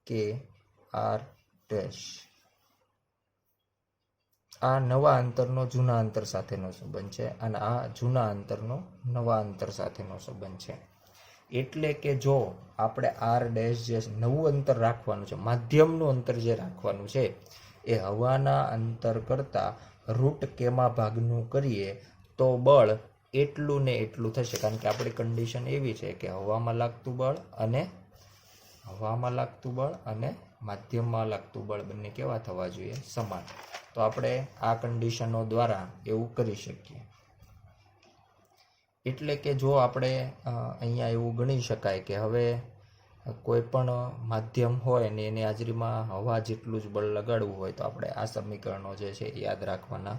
K R dash. આ નવા અંતરનો જૂના અંતર સાથેનો સંબંધ છે, અને આ જૂના અંતરનો નવા અંતર સાથેનો સંબંધ છે. એટલે કે જો આપણે આર ડેશ જે નવું અંતર રાખવાનું છે, માધ્યમનું અંતર જે રાખવાનું છે, એ હવાના અંતર કરતાં રૂટ કેમાં ભાગનું કરીએ તો બળ એટલું ને એટલું થશે. કારણ કે આપણી કન્ડિશન એવી છે કે હવામાં લાગતું બળ અને માધ્યમમાં લાગતું બળ બંને કેવા થવા જોઈએ? સમાન. તો આપણે આ કન્ડિશનો દ્વારા એવું કરી શકીએ. એટલે કે જો આપણે અહીંયા એવું ગણી શકાય કે હવે કોઈ પણ માધ્યમ હોય ને એની હાજરીમાં હવા જેટલું જ બળ લગાડવું હોય, તો આપણે આ સમીકરણો જે છે એ યાદ રાખવાના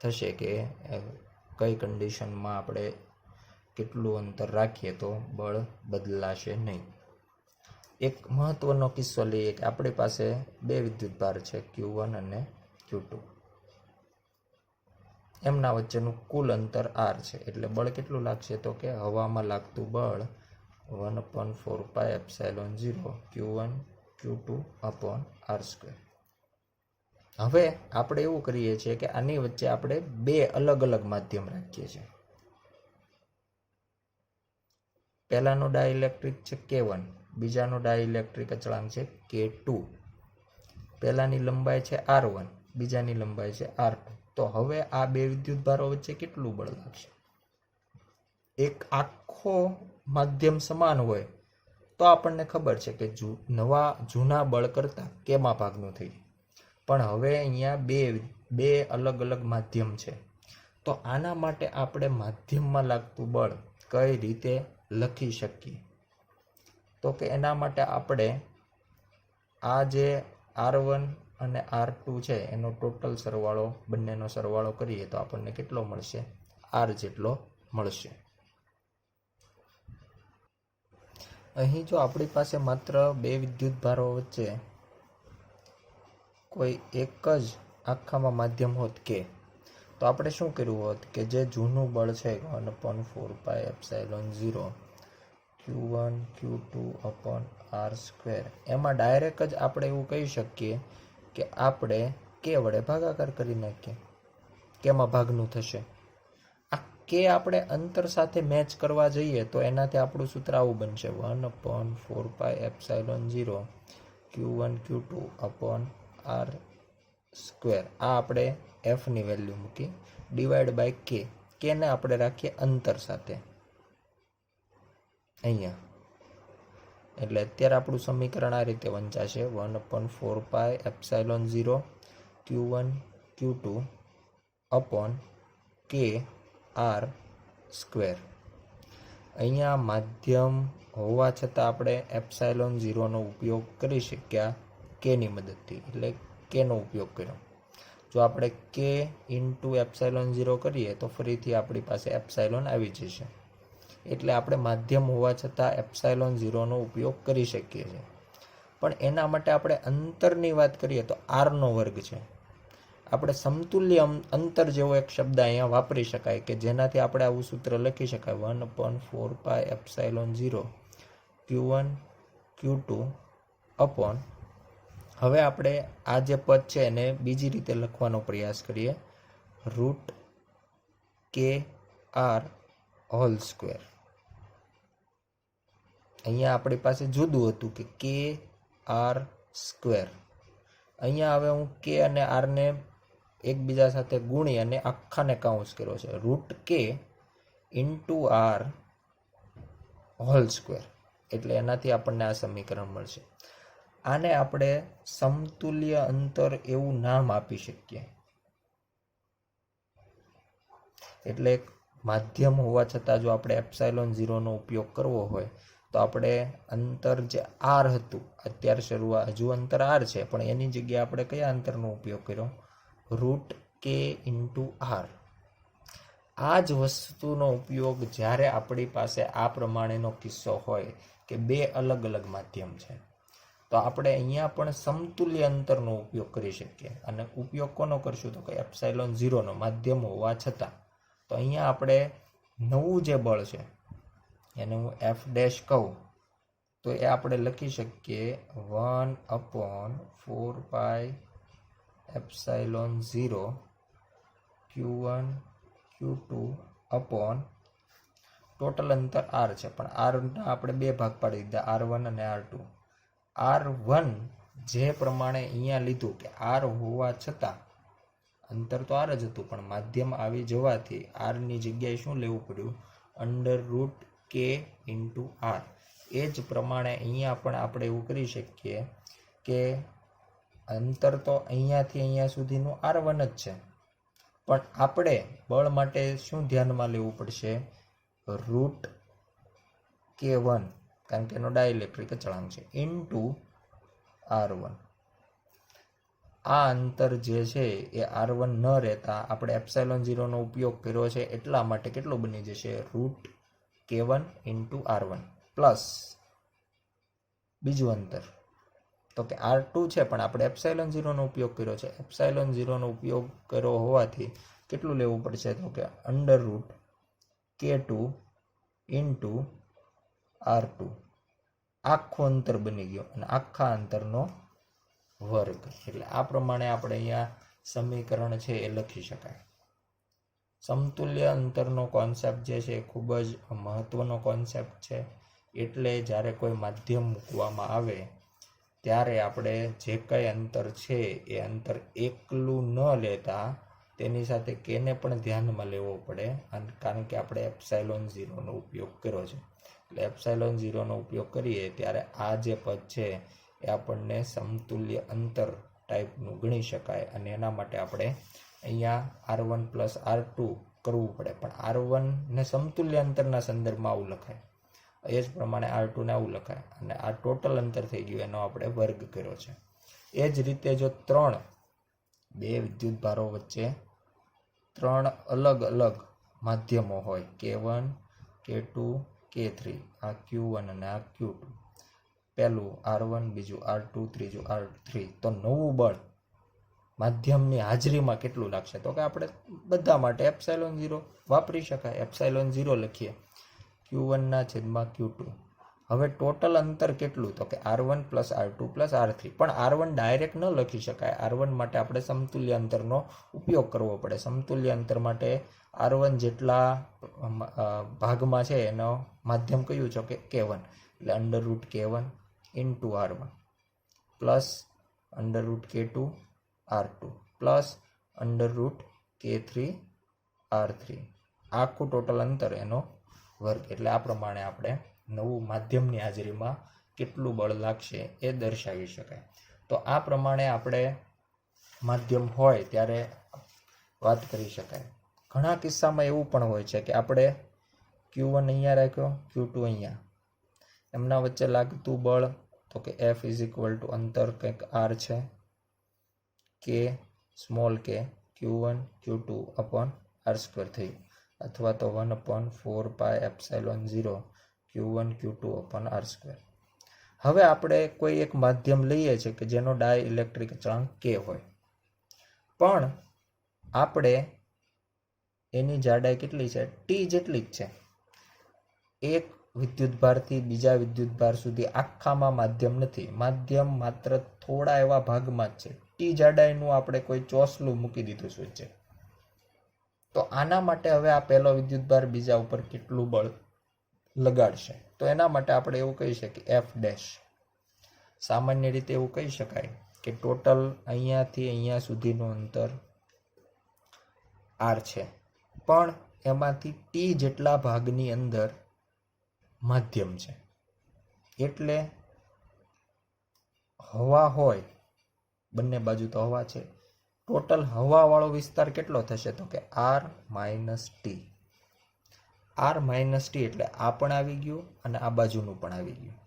થશે કે કઈ કન્ડિશનમાં આપણે કેટલું અંતર રાખીએ તો બળ બદલાશે નહીં. એક મહત્વનો કિસ્સો લઈએ કે આપણી પાસે બે વિદ્યુતભાર છે, Q1 અને Q2. એમના વચ્ચેનું કુલ અંતર r છે. એટલે બળ કેટલું લાગશે? તો કે હવામાં લાગતું બળ 1/4πε0 Q1 Q2 upon r square. હવે આપણે એવું કરીએ છીએ કે આની વચ્ચે આપણે બે અલગ અલગ માધ્યમ રાખીએ છીએ. પહેલાનો ડાઇલેક્ટ્રિક છે K1, બીજાનો ડાઇલેક્ટ્રિક અચળાંક છે K2. પહેલાની લંબાઈ છે R1, બીજાની લંબાઈ છે R2. તો હવે આ બે વિદ્યુતભારો વચ્ચે કેટલું બળ લાગશે? એક આખો માધ્યમ સમાન હોય તો આપણને ખબર છે કે જૂના બળ કરતાં કેમાં ભાગનું થઈ. પણ હવે અહીંયા બે અલગ અલગ માધ્યમ છે. તો આના માટે આપણે માધ્યમમાં લાગતું બળ કઈ રીતે લખી શકીએ? તો કે એના માટે આપણે આ જે R1 અને R2 છે એનો ટોટલ સરવાળો, બંનેનો સરવાળો કરીએ તો આપણને કેટલો મળશે? R જેટલો મળશે. અહીં જો આપણી પાસે માત્ર બે વિદ્યુતભારો વચ્ચે કોઈ એક જ આખામાં માધ્યમ હોત કે, તો આપણે શું કર્યું હોત કે જે જૂનું બળ છે 1/4πε0 Q1 Q2 upon r square, એમાં ડાયરેક્ટ જ આપણે એવું કહી શકીએ કે આપણે કે વડે ભાગાકાર કરી નાખીએ. કેમાં ભાગનું થશે? આ કે આપણે અંતર સાથે મેચ કરવા જઈએ તો એનાથી આપણું સૂત્ર આવું બનશે 1/4πε0 Q1 Q2 upon r square. આ આપણે f ની વેલ્યુ મૂકી, ડિવાઈડ બાય કે ને આપણે રાખીએ અંતર સાથે અહીંયા. એટલે અત્યારે આપણું સમીકરણ આ રીતે વંચાશે 1/4πε0 Q1 Q2 upon k r square. અહીંયા માધ્યમ હોવા છતાં આપણે ε0 નો ઉપયોગ કરી શક્યા કેની મદદથી, એટલે કેનો ઉપયોગ કર્યો. જો આપણે કે ઇન્ટુ ε0 કરીએ તો ફરીથી આપણી પાસે એપ્સાઇલોન આવી જશે. એટલે આપણે માધ્યમ હોવા છતાં ε0 નો ઉપયોગ કરી શકીએ છીએ. પણ એના માટે આપણે અંતરની વાત કરીએ તો r નો વર્ગ છે. આપણે સમતુલ્ય અંતર જેવો એક શબ્દ અહીંયા વાપરી શકાય કે જેનાથી આપણે આવું સૂત્ર લખી શકાય 1/4πε0 Q1 Q2 અપોન. હવે આપણે આ જે પદ છે એને બીજી રીતે લખવાનો પ્રયાસ કરીએ, route K are whole square. અહીંયા આપણી પાસે જુદું હતું કે આર સ્ક્વેર. અહીંયા હવે હું કે અને આર ને એકબીજા સાથે ગુણી અને આખાને કાઉન્સ કર્યો છે, route k into are whole square. એટલે એનાથી આપણને આ સમીકરણ મળશે. આને આપણે સમતુલ્ય અંતર એવું નામ આપી શકીએ. એટલે માધ્યમ હોવા છતાં જો આપણે એપ્સાઇલોન 0નો ઉપયોગ કરવો હોય તો આપણે અંતર જે આર હતું, અત્યારે શરૂઆત હજુ અંતર આર છે, પણ એની જગ્યાએ આપણે કયા અંતરનો ઉપયોગ કર્યો? Route k into R. આ જ વસ્તુનો ઉપયોગ જ્યારે આપણી પાસે આ પ્રમાણેનો કિસ્સો હોય કે બે અલગ અલગ માધ્યમ છે, તો આપણે અહીંયા પણ સમતુલ્ય અંતરનો ઉપયોગ કરી શકીએ. અને ઉપયોગ કોનો કરશું? તો કે એપ્સાઇલોન 0નો, માધ્યમ હોવા છતાં. તો અહીંયા આપણે નવું જે બળ છે એને હું એફ ડેશ કહું તો એ આપણે લખી શકીએ 1/4 epsilon 0 Q1 Q2 upon total અંતર આર છે, પણ આરના આપણે બે ભાગ પાડી દીધા, R1 અને R2. R1 જે પ્રમાણે અહીંયા લીધું કે આર હોવા છતાં, અંતર તો આર જ હતું પણ માધ્યમ આવી જવાથી આરની જગ્યાએ શું લેવું પડ્યું? Under route k into R. એ જ પ્રમાણે અહીંયા પણ આપણે એવું કરી શકીએ કે અંતર તો અહીંયાથી અહીંયા સુધીનું R1 જ છે, પણ આપણે બળ માટે શું ધ્યાનમાં લેવું પડશે? રૂટ K1, કારણ કે એનો ડાઇલેક્ટ્રિક અચળાંક છે, ઇન્ટુ R1. આ અંતર જે છે એ R1 ન રહેતા આપણે એપ્સાઇલોન 0નો ઉપયોગ કર્યો છે, એટલા માટે કેટલું બની જશે? Route K1 into R1 plus બીજું અંતર તો કે R2 છે, પણ આપણે એપ્સાઇલોન 0નો ઉપયોગ કર્યો છે. એપ્સાઇલોન 0નો ઉપયોગ કર્યો હોવાથી કેટલું લેવું પડશે? તો કે under route K2 into R2. આખું અંતર બની ગયો અને આખા અંતરનો વર્ગ. એટલે આ પ્રમાણે આપણે અહીંયા સમીકરણ છે એ લખી શકાય. સમતુલ્ય અંતરનો કોન્સેપ્ટ જે છે એ ખૂબ જ મહત્વનો કોન્સેપ્ટ છે. એટલે જ્યારે કોઈ માધ્યમ મૂકવામાં આવે ત્યારે આપણે જે કંઈ અંતર છે એ અંતર એકલું ન લેતા તેની સાથે કેને પણ ધ્યાનમાં લેવો પડે, અને કારણ કે આપણે એપ્સાઇલોન 0નો ઉપયોગ કર્યો છે. એટલે એપ્સાઇલોન 0નો ઉપયોગ કરીએ ત્યારે આ જે પદ છે એ આપણને સમતુલ્ય અંતર ટાઈપનું ગણી શકાય, અને એના માટે આપણે અહીંયા R1 પ્લસ R2 કરવું પડે. પણ R1 ને સમતુલ્ય અંતરના સંદર્ભમાં આવું લખાય, એ જ પ્રમાણે R2 ને આવું લખાય, અને આ ટોટલ અંતર થઈ ગયું એનો આપણે વર્ગ કર્યો છે. એ જ રીતે જો બે વિદ્યુત ભારો વચ્ચે 3 અલગ અલગ માધ્યમો હોય, K1 K2 K3, આ Q1 અને આ Q2, પહેલું R1, બીજું R2, ત્રીજું R3, તો નવું બળ માધ્યમની હાજરીમાં કેટલું લાગશે? તો કે આપણે બધા માટે એપ્સાઇલોન 0 વાપરી શકાય. એપ્સાઇલોન 0 લખીએ Q1 ના છેદમાં Q2. હવે ટોટલ અંતર કેટલું? તો કે R1 plus R2 plus R3. પણ R1 ડાયરેક્ટ ન લખી શકાય. R1 માટે આપણે સમતુલ્ય અંતરનો ઉપયોગ કરવો પડે. સમતુલ્ય અંતર માટે R1 જેટલા ભાગમાં છે એનો માધ્યમ કયું છે કે K1, એટલે under route K1 into R1 plus under route K2 R2 plus under route K3 R3. આખું ટોટલ અંતર એનો વર્ગ. એટલે આ પ્રમાણે આપણે નવું માધ્યમની હાજરીમાં કેટલું બળ લાગશે એ દર્શાવી શકાય. તો આ પ્રમાણે આપણે માધ્યમ હોય ત્યારે વાત કરી શકાય. ઘણા કિસ્સામાં એવું પણ હોય છે કે આપણે Q1 અહીંયા રાખ્યો, Q2 અહીંયા, એમના વચ્ચે લાગતું બળ તો કે F ઇઝ ઇક્વલ ટુ અંતર કંઈક R છે, K small k Q1 Q2 upon R2 થઈ, અથવા તો 1/4 epsilon 0 Q1 Q2 upon R2. હવે આપણે કોઈ એક માધ્યમ લઈએ છીએ કે જેનો ડાઇલેક્ટ્રિક અચળાંક K હોય, પણ આપણે એની જાડાઈ કેટલી છે? T જેટલી જ છે. એક વિદ્યુતભારથી બીજા વિદ્યુતભાર સુધી આખામાં માધ્યમ નથી. માધ્યમ માત્ર થોડા એવા ભાગમાં જ છે. T જાડાઈનું આપણે કોઈ ચોસલું મૂકી દીધું સ્વિચ છે. તો આના માટે હવે આ પહેલો વિદ્યુતભાર બીજા ઉપર કેટલું બળ લગાડશે? તો એના માટે આપણે એવું કહી શકીએ F ડેશ. સામાન્ય રીતે એવું કહી શકાય કે ટોટલ અહીંયાથી અહીંયા સુધીનું અંતર R છે, પણ એમાંથી T જેટલા ભાગની અંદર માધ્યમ છે. એટલે હવા હોય, બંને બાજુ તો હવા છે, ટોટલ હવાવાળો વિસ્તાર કેટલો થશે તો કે R minus T. R minus T એટલે આ પણ આવી ગયું અને આ બાજુનું પણ આવી ગયું.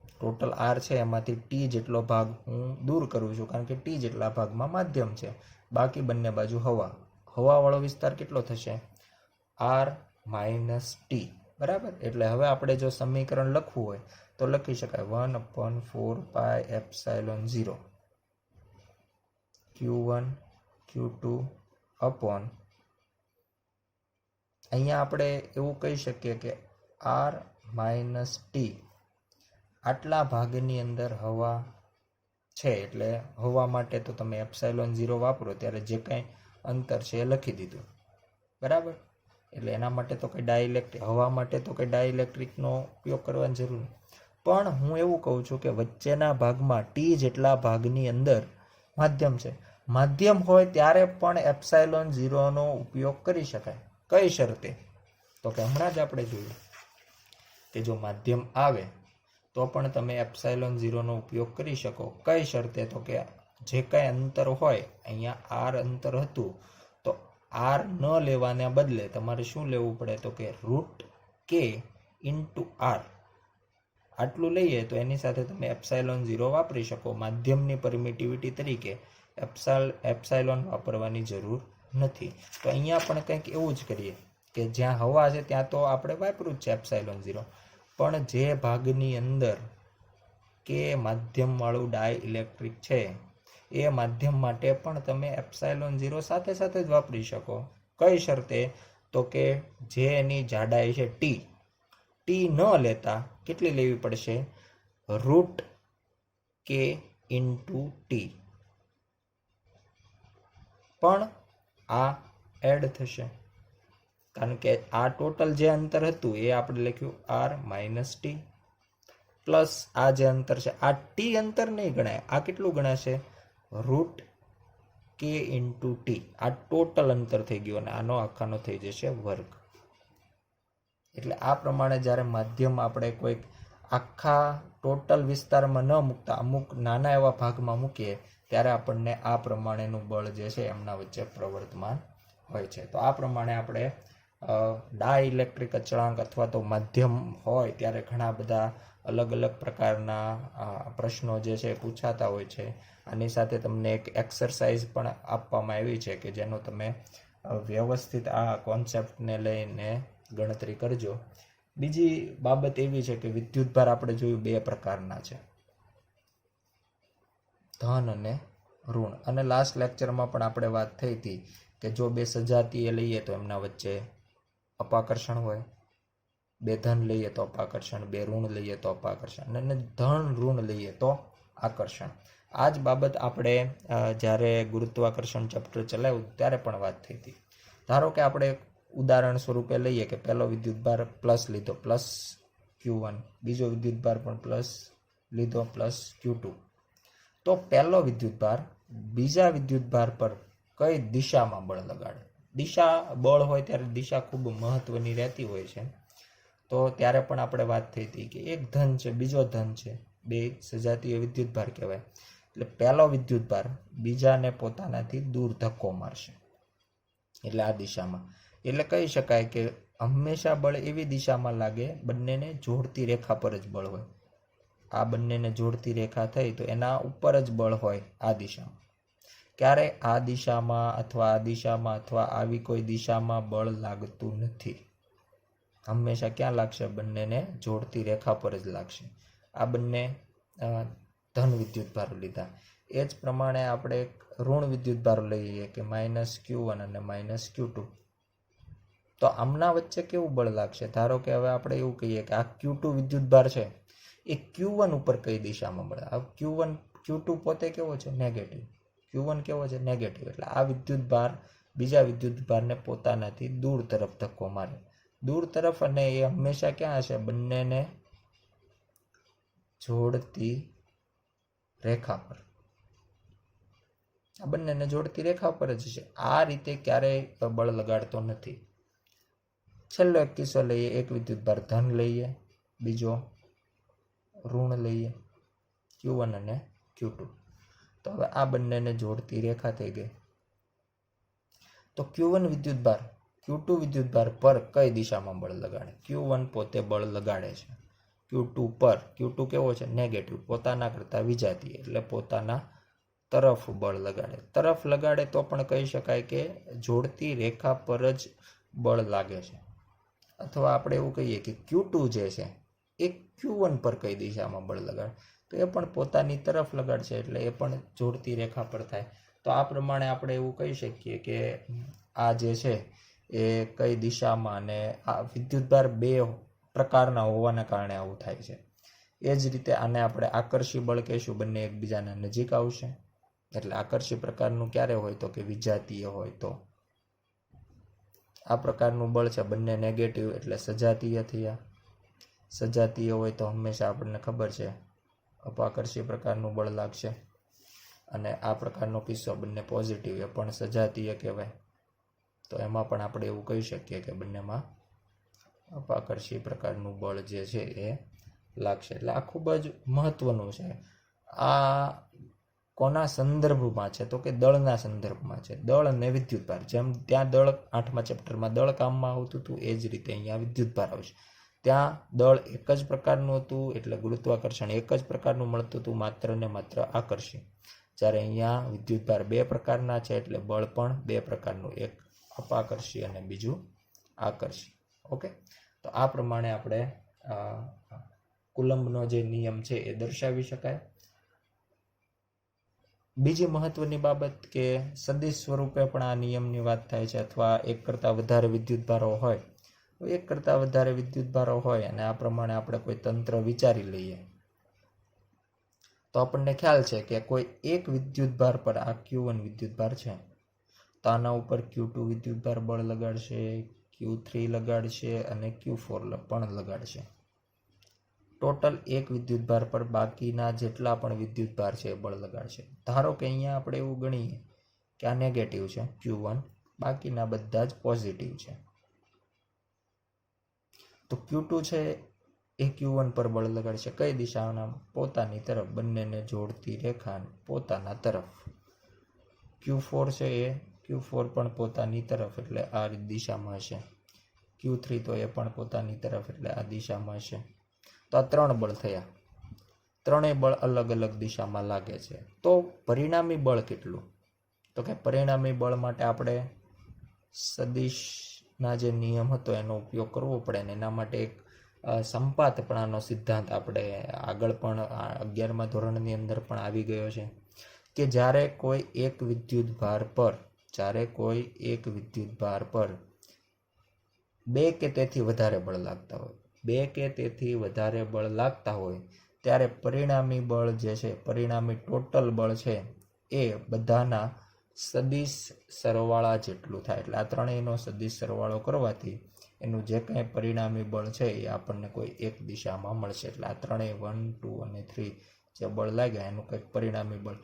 ટોટલ આર છે એમાંથી ટી જેટલો ભાગ હું દૂર કરું છું કારણ કે ટી જેટલા ભાગમાં માધ્યમ છે, બાકી બંને બાજુ હવાવાળો વિસ્તાર કેટલો થશે આર માઇનસ ટી. બરાબર. એટલે હવે આપણે જો સમીકરણ લખવું હોય તો લખી શકાય 1/4πε0 Q1 Q2 અપોન, અહીંયા આપણે એવું કહી શકીએ કે આર માઇનસ ટી આટલા ભાગની અંદર હવા છે, એટલે હવા માટે તો તમે ε0 વાપરો ત્યારે જે કાંઈ અંતર છે એ લખી દીધું. બરાબર. એટલે એના માટે તો કંઈ હવા માટે તો કંઈ ડાયઇલેક્ટ્રિકનો ઉપયોગ કરવાની જરૂર નહીં. પણ હું એવું કહું છું કે વચ્ચેના ભાગમાં ટી જેટલા ભાગની અંદર માધ્યમ છે. માધ્યમ હોય ત્યારે પણ ε0નો ઉપયોગ કરી શકાય. કઈ શરતે તો કે હમણાં જ આપણે જોયું કે જો માધ્યમ આવે તો પણ તમે ε0નો ઉપયોગ કરી શકો. કઈ શરતે તો કે જે કાંઈ અંતર હોય, અહીંયા આર અંતર હતું તો આર ન લેવાને બદલે તમારે શું લેવું પડે તો કે √k * આર આટલું લઈએ તો એની સાથે તમે ε0 વાપરી શકો. માધ્યમની પરમિટિવિટી તરીકે એપ્સાઇલોન વાપરવાની જરૂર નથી. તો અહીંયા પણ કંઈક એવું જ કરીએ કે જ્યાં હવા છે ત્યાં તો આપણે વાપર્યું જ છે ε0, પણ જે ભાગની અંદર કે માધ્યમવાળું ડાયઇલેક્ટ્રિક છે એ માધ્યમ માટે પણ તમે ε0 સાથે સાથે જ વાપરી શકો. કઈ શરતે તો કે જે એની જાડાઈ છે ટી ન લેતા કેટલી લેવી પડશે √k * ટી. પણ આ એડ થશે કારણ કે આ ટોટલ જે અંતર હતું એ આપણે લખ્યું આર માઇનસ ટી પ્લસ આ જે અંતર છે આ ટી અંતર નહીં ગણાય, આ કેટલું ગણાશે √k * ટી. આ ટોટલ અંતર થઈ ગયું અને આનો આખાનો થઈ જશે વર્ગ. એટલે આ પ્રમાણે જ્યારે માધ્યમ આપણે કોઈક આખા ટોટલ વિસ્તારમાં ન મૂકતા અમુક નાના એવા ભાગમાં મૂકીએ ત્યારે આપણને આ પ્રમાણેનું બળ જે છે એમના વચ્ચે પ્રવર્તમાન હોય છે. તો આ પ્રમાણે આપણે ડાયઇલેક્ટ્રિક અચળાંક અથવા તો માધ્યમ હોય ત્યારે ઘણા બધા અલગ અલગ પ્રકારના પ્રશ્નો જે છે પૂછાતા હોય છે. આની સાથે તમને એક એક્સરસાઇઝ પણ આપવામાં આવી છે કે જેનો તમે વ્યવસ્થિત આ કોન્સેપ્ટને લઈને ગણતરી કરજો. બીજી બાબત એવી છે કે વિદ્યુતભાર આપણે જોયું બે પ્રકારના છે, ધન અને ઋણ. અને લાસ્ટ લેક્ચરમાં પણ આપણે વાત થઈ હતી કે જો બે સજાતીય લઈએ તો એમના વચ્ચે અપાકર્ષણ હોય, બે ધન લઈએ તો અપાકર્ષણ, બે ઋણ લઈએ તો અપાકર્ષણ, અને ધન ઋણ લઈએ તો આકર્ષણ. આ જ બાબત આપણે જ્યારે ગુરુત્વાકર્ષણ ચેપ્ટર ચલાવ્યું ત્યારે પણ વાત થઈ હતી. ધારો કે આપણે ઉદાહરણ સ્વરૂપે લઈએ કે પહેલો વિદ્યુતભાર પ્લસ લીધો પ્લસ Q1, બીજો વિદ્યુતભાર પણ પ્લસ લીધો પ્લસ Q2. તો પહેલો વિદ્યુતભાર બીજા વિદ્યુતભાર પર કઈ દિશામાં બળ લગાડે? બળ હોય ત્યારે દિશા ખૂબ મહત્વની રહેતી હોય છે. તો ત્યારે પણ આપણે વાત થઈ હતી કે એક ધન છે બીજો ધન છે, બે સજાતીય વિદ્યુતભાર કહેવાય. એટલે પહેલો વિદ્યુતભાર બીજાને પોતાનાથી દૂર ધક્કો મારશે એટલે આ દિશામાં. એટલે કહી શકાય કે હંમેશા બળ એવી દિશામાં લાગે બંનેને જોડતી રેખા પર જ બળ હોય. આ બંનેને જોડતી રેખા થઈ તો એના ઉપર જ બળ હોય આ દિશામાં. ક્યારે આ દિશામાં અથવા આવી કોઈ દિશામાં બળ લાગતું નથી. હંમેશા ક્યાં લાગશે? બંનેને જોડતી રેખા પર જ લાગશે. આ બંને ધન વિદ્યુતભાર લીધા. એ જ પ્રમાણે આપણે ઋણ વિદ્યુતભાર લઈએ કે -Q1 અને -Q2. તો આમના વચ્ચે કેવું બળ લાગશે? ધારો કે હવે આપણે એવું કહીએ કે આ Q2 વિદ્યુતભાર છે એ Q1 ઉપર કઈ દિશામાં મળે? આ Q2 પોતે કેવો છે? નેગેટિવ. Q1 કેવો છે? નેગેટિવ. એટલે આ વિદ્યુતભાર બીજા વિદ્યુતભારને પોતાનાથી દૂર તરફ ધક્કો મારે. દૂર તરફ, અને એ હંમેશા ક્યાં હશે? બંનેને જોડતી રેખા પર. આ બંનેને જોડતી રેખા પર જ છે. આ રીતે ક્યારેય બળ લગાડતો નથી. છેલ્લો એક કિસ્સો લઈએ, એક વિદ્યુતભાર ધન લઈએ, બીજો ઋણ લઈએ, Q1 અને Q2. તો હવે આ બંનેને જોડતી રેખા થઈ ગઈ. તો Q1 વિદ્યુતભાર Q2 વિદ્યુતભાર પર કઈ દિશામાં બળ લગાડે? Q1 પોતે બળ લગાડે છે Q2 પર. Q2 કેવો છે? નેગેટિવ, પોતાના કરતાં વિજાતીય, એટલે પોતાના તરફ બળ લગાડે. તરફ લગાડે તો પણ કહી શકાય કે જોડતી રેખા પર જ બળ લાગે છે. અથવા આપણે એવું કહીએ કે Q2 જે છે એ Q1 પર કઈ દિશામાં બળ લગાડે, તો એ પણ પોતાની તરફ લગાડશે, એટલે એ પણ જોડતી રેખા પર થાય. તો આ પ્રમાણે આપણે એવું કહી શકીએ કે આ જે છે એ કઈ દિશામાં, અને આ વિદ્યુતભાર બે પ્રકારના હોવાના કારણે આવું થાય છે. એ જ રીતે આને આપણે આકર્ષી બળ કહીશું. બંને એકબીજાના નજીક આવશે, એટલે આકર્ષી પ્રકારનું ક્યારે હોય? તો કે વિજાતીય હોય. તો આ પ્રકારનું બળ છે. બંને નેગેટિવ એટલે સજાતીય થયા. સજાતીય હોય તો હંમેશા આપણને ખબર છે અપાકર્ષી પ્રકારનું બળ લાગશે. અને આ પ્રકારનો કિસ્સો બંને પોઝિટિવ, એ પણ સજાતીય કહેવાય. તો એમાં પણ આપણે એવું કહી શકીએ કે બંનેમાં અપાકર્ષી પ્રકારનું બળ જે છે એ લાગશે. એટલે આ ખૂબ જ મહત્વનું છે. આ કોના સંદર્ભમાં છે? તો કે દળના સંદર્ભમાં છે. દળ અને વિદ્યુતભાર. જેમ ત્યાં દળ 8મા ચેપ્ટરમાં દળ કામમાં આવતું હતું, એ જ રીતે અહીંયા વિદ્યુતભાર આવશે. ત્યાં દળ એક જ પ્રકારનું હતું, એટલે ગુરુત્વાકર્ષણ એક જ પ્રકારનું મળતું હતું, માત્ર ને માત્ર આકર્ષી. જ્યારે અહીંયા વિદ્યુતભાર બે પ્રકારના છે, એટલે બળ પણ બે પ્રકારનું, એક અપાકર્ષી અને બીજું આકર્ષી. ઓકે, તો આ પ્રમાણે આપણે કુલમ્બનો જે નિયમ છે એ દર્શાવી શકાય. બીજી મહત્વની બાબત કે સદિશ સ્વરૂપે પણ આ નિયમની વાત થાય છે. અથવા એક કરતાં વધારે વિદ્યુતભારો હોય, એક કરતાં વધારે વિદ્યુતભારો હોય અને આ પ્રમાણે આપણે કોઈ તંત્ર વિચારી લઈએ, તો આપણને ખ્યાલ છે કે કોઈ એક વિદ્યુતભાર પર, આ Q1 વિદ્યુતભાર છે, તો આના ઉપર Q2 વિદ્યુતભાર બળ લગાડશે, Q3 લગાડશે અને Q4 પણ લગાડશે. ટોટલ એક વિદ્યુતભાર પર બાકીના જેટલા પણ વિદ્યુતભાર છે એ બળ લગાડશે. ધારો કે અહીંયા આપણે એવું ગણીએ કે આ નેગેટિવ છે Q1, બાકીના બધા જ પોઝિટિવ છે. તો Q2 છે એ Q1 પર બળ લગાડશે. કઈ દિશાના? પોતાની તરફ, બંનેને જોડતી રેખા પોતાના તરફ. Q4 છે એ Q4 પણ પોતાની તરફ, એટલે આ દિશામાં હશે. Q3 તો એ પણ પોતાની તરફ, એટલે આ દિશામાં હશે. તો આ ત્રણ બળ થયા. ત્રણેય બળ અલગ અલગ દિશામાં લાગે છે. તો પરિણામી બળ કેટલું? તો કે પરિણામી બળ માટે આપણે સદિશના જે નિયમ હતો એનો ઉપયોગ કરવો પડે, ને એના માટે એક સંપાતપણાનો સિદ્ધાંત આપણે આગળ પણ 11મા ધોરણની અંદર પણ આવી ગયો છે કે જ્યારે કોઈ એક વિદ્યુતભાર પર બે કે તેથી વધારે બળ લાગતા હોય, ત્યારે પરિણામી બળ જે છે, પરિણામી ટોટલ બળ છે એ બધાના સદિશ સરવાળા જેટલું થાય. એટલે આ ત્રણેયનો સદિશ સરવાળો કરવાથી એનું જે કંઈ પરિણામી બળ છે એ આપણને કોઈ એક દિશામાં મળશે. એટલે આ ત્રણેય 1, 2 અને 3 જે બળ લાગ્યા એનું કંઈક પરિણામી બળ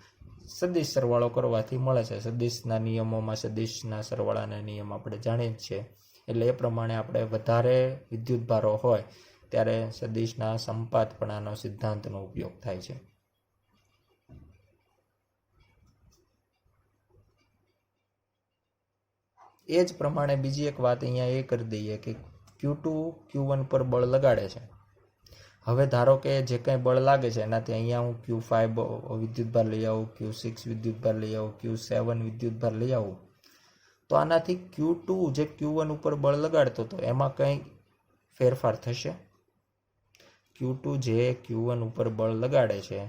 સદિશ સરવાળો કરવાથી મળે છે. સદિશના નિયમોમાં સદિશના સરવાળાના નિયમ આપણે જાણીએ જ છીએ. એટલે એ પ્રમાણે આપણે વધારે વિદ્યુતભારો હોય ત્યારે સદિશના સંપાતપણાનો સિદ્ધાંતનો ઉપયોગ થાય છે. એ જ પ્રમાણે બીજી એક વાત અહીંયા એ કરી દઈએ કે Q2 Q1 પર બળ લગાડે છે. હવે ધારો કે જે કંઈ બળ લાગે છે એનાથી અહીંયા હું Q5 વિદ્યુતભાર લઈ આવું, Q6 વિદ્યુતભાર લઈ આવું, Q7 વિદ્યુતભાર લઈ આવું, તો આનાથી Q2 જે Q1 ઉપર બળ લગાડતો હતો એમાં કંઈ ફેરફાર થશે? Q2 જે Q1 ઉપર બળ લગાડે છે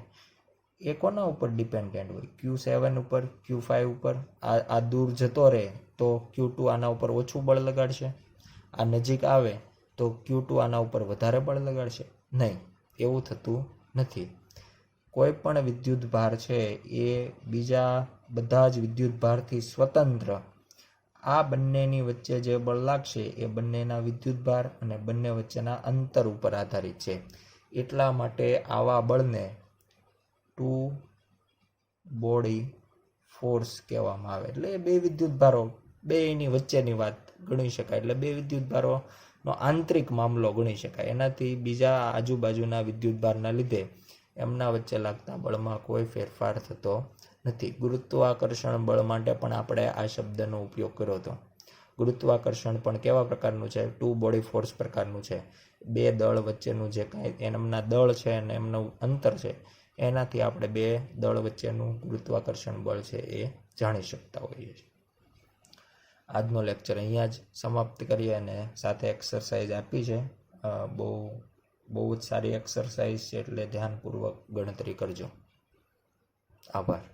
એ કોના ઉપર ડિપેન્ડન્ટ હોય? Q7 ઉપર, Q5 ઉપર. આ દૂર જતો રહે તો Q2 આના ઉપર ઓછું બળ લગાડશે. આ નજીક આવે તો Q2 આના ઉપર વધારે બળ લગાડશે? નહીં, એવું થતું નથી. કોઈ પણ વિદ્યુતભાર છે એ બીજા બધા જ વિદ્યુતભારથી સ્વતંત્ર આ બંનેની વચ્ચે જે બળ લાગશે એ બંનેના વિદ્યુતભાર અને બંને વચ્ચેના અંતર ઉપર આધારિત છે. એટલા માટે આવા બળને ટુ બોડી ફોર્સ કહેવામાં આવે. એટલે બે વિદ્યુતભારો, બેની વચ્ચેની વાત ગણી શકાય. એટલે બે વિદ્યુતભારોનો આંતરિક મામલો ગણી શકાય. એનાથી બીજા આજુબાજુના વિદ્યુતભારના લીધે એમના વચ્ચે લાગતા બળમાં કોઈ ફેરફાર થતો નથી. ગુરુત્વાકર્ષણ બળ માટે પણ આપણે આ શબ્દનો ઉપયોગ કર્યો હતો. ગુરુત્વાકર્ષણ પણ કેવા પ્રકારનું છે? ટુ બોડી ફોર્સ પ્રકારનું છે. બે દળ વચ્ચેનું જે કાંઈ એમના દળ છે અને એમનું અંતર છે, એનાથી આપણે બે દળ વચ્ચેનું ગુરુત્વાકર્ષણ બળ છે એ જાણી શકતા હોઈએ છીએ. આજનો લેક્ચર અહીંયા જ સમાપ્ત કરીએ અને સાથે એક્સરસાઇઝ આપી છે. બહુ જ સારી એક્સરસાઇઝ છે, એટલે ધ્યાનપૂર્વક ગણતરી કરજો. આભાર.